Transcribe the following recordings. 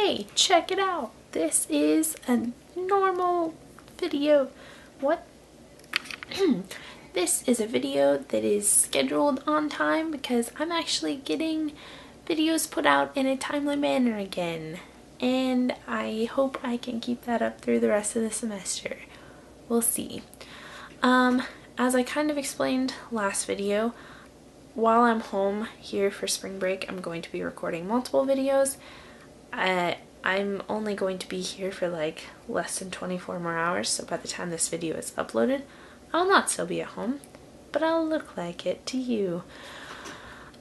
hey, check it out. This is a normal video. What? This is a video that is scheduled on time because I'm actually getting videos put out in a timely manner again. And I hope I can keep that up through the rest of the semester. We'll see. As I kind of explained last video, while I'm home here for spring break, I'm going to be recording multiple videos. I'm only going to be here for like less than 24 more hours, so by the time this video is uploaded, I'll not still be at home, but I'll look like it to you.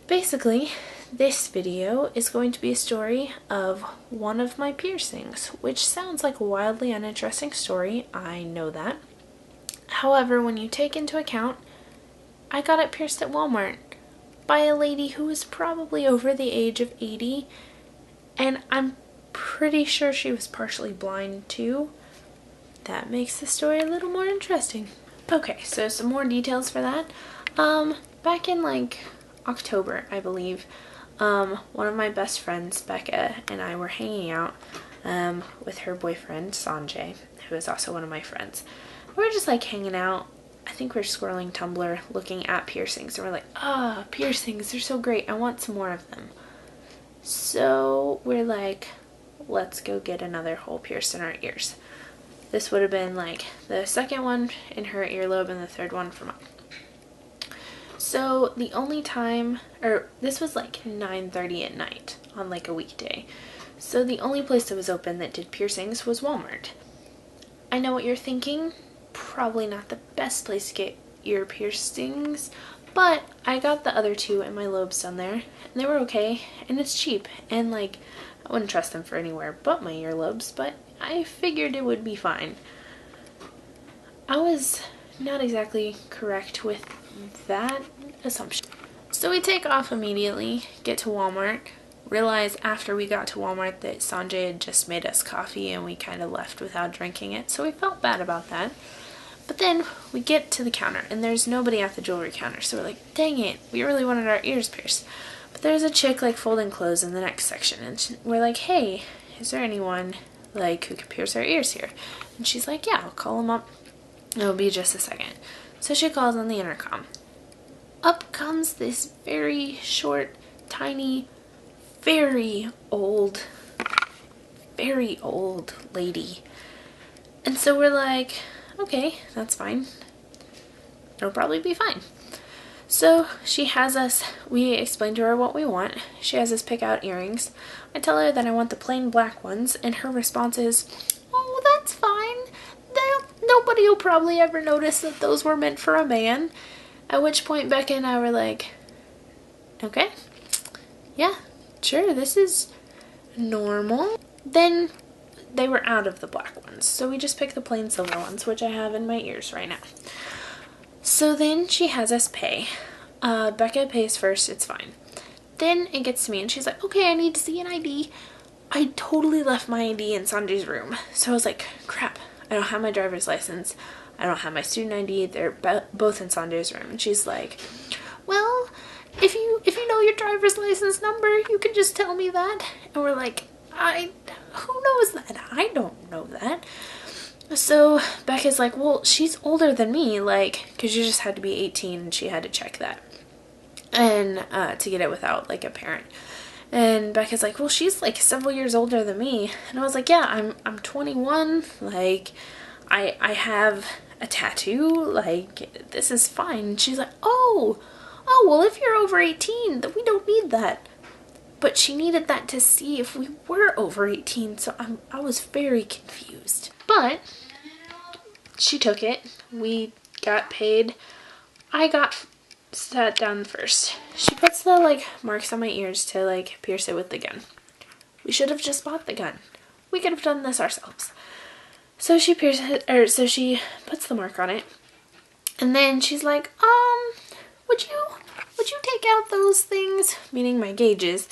Basically, this video is going to be a story of one of my piercings, which sounds like a wildly uninteresting story, I know that. However, when you take into account, I got it pierced at Walmart by a lady who was probably over the age of 80, and I'm pretty sure she was partially blind too. That makes the story a little more interesting. Okay, so some more details for that. Back in like October, I believe, one of my best friends, Becca, and I were hanging out with her boyfriend, Sanjay, who is also one of my friends. We were just like hanging out. I think we're scrolling Tumblr looking at piercings, and we're like, piercings, they're so great, I want some more of them. So we're like, let's go get another hole pierced in our ears. This would have been like the second one in her earlobe and the third one for mine. So the only time, this was like 9:30 at night on like a weekday. So the only place that was open that did piercings was Walmart. I know what you're thinking. Probably not the best place to get ear piercings, but I got the other two in my lobes done there, and they were okay, and it's cheap, and like, I wouldn't trust them for anywhere but my earlobes, but I figured it would be fine. I was not exactly correct with that assumption. So we take off immediately, get to Walmart, realize after we got to Walmart that Sanjay had just made us coffee and we kind of left without drinking it, so we felt bad about that. But then we get to the counter and there's nobody at the jewelry counter, so we're like, dang it, we really wanted our ears pierced. But there's a chick like folding clothes in the next section, and we're like, hey, is there anyone like who can pierce our ears here? And she's like, yeah, I'll call them up. It'll be just a second. So she calls on the intercom. Up comes this very short, tiny, very old lady. And so we're like, okay, that's fine. It'll probably be fine. So she has us, we explain to her what we want. She has us pick out earrings. I tell her that I want the plain black ones, and her response is, oh, that's fine. Nobody will probably ever notice that those were meant for a man. At which point Becca and I were like, okay, yeah, sure, this is normal. Then they were out of the black ones, so we just picked the plain silver ones, which I have in my ears right now. So then she has us pay. Becca pays first, it's fine. Then it gets to me and she's like, okay, I need to see an ID. I totally left my ID in Sanjay's room. So I was like, crap, I don't have my driver's license. I don't have my student ID. They're both in Sanjay's room. And she's like, well, if you know your driver's license number, you can just tell me that. And we're like, who knows that? I don't know that. So Becca's like, well, she's older than me, like, because you just had to be 18 and she had to check that. And to get it without like a parent. And Becca's like, well, she's like several years older than me. And I was like, yeah, I'm 21. Like, I have a tattoo. Like, this is fine. And she's like, oh, well, if you're over 18, then we don't need that. But she needed that to see if we were over 18, so I was very confused. But she took it. We got paid. I got sat down first. She puts the like marks on my ears to like pierce it with the gun. We should have just bought the gun. We could have done this ourselves. So she so she puts the mark on it, and then she's like, would you take out those things, meaning my gauges,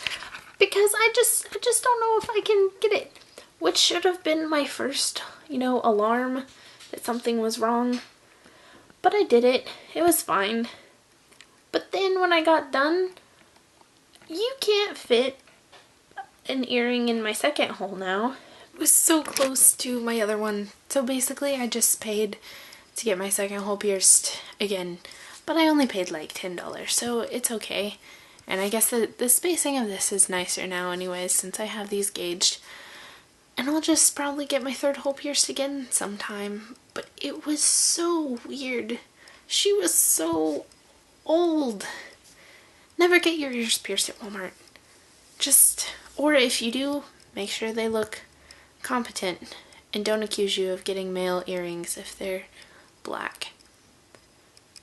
because I just don't know if I can get it. Which should have been my first, alarm that something was wrong. But I did it. It was fine. But then when I got done, you can't fit an earring in my second hole now. It was so close to my other one. So basically I just paid to get my second hole pierced again, but I only paid like $10, so it's okay. And I guess the spacing of this is nicer now anyways, since I have these gauged. And I'll just probably get my third hole pierced again sometime. But it was so weird. She was so old. Never get your ears pierced at Walmart. Or if you do, make sure they look competent and don't accuse you of getting male earrings if they're black.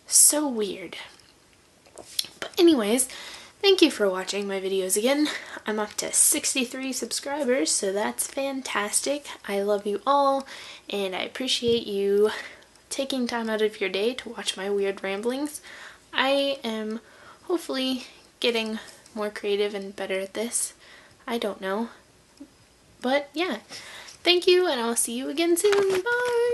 So weird. But anyways, thank you for watching my videos again. I'm up to 63 subscribers, so that's fantastic. I love you all, and I appreciate you taking time out of your day to watch my weird ramblings. I am hopefully getting more creative and better at this. I don't know. But yeah, thank you, and I'll see you again soon. Bye!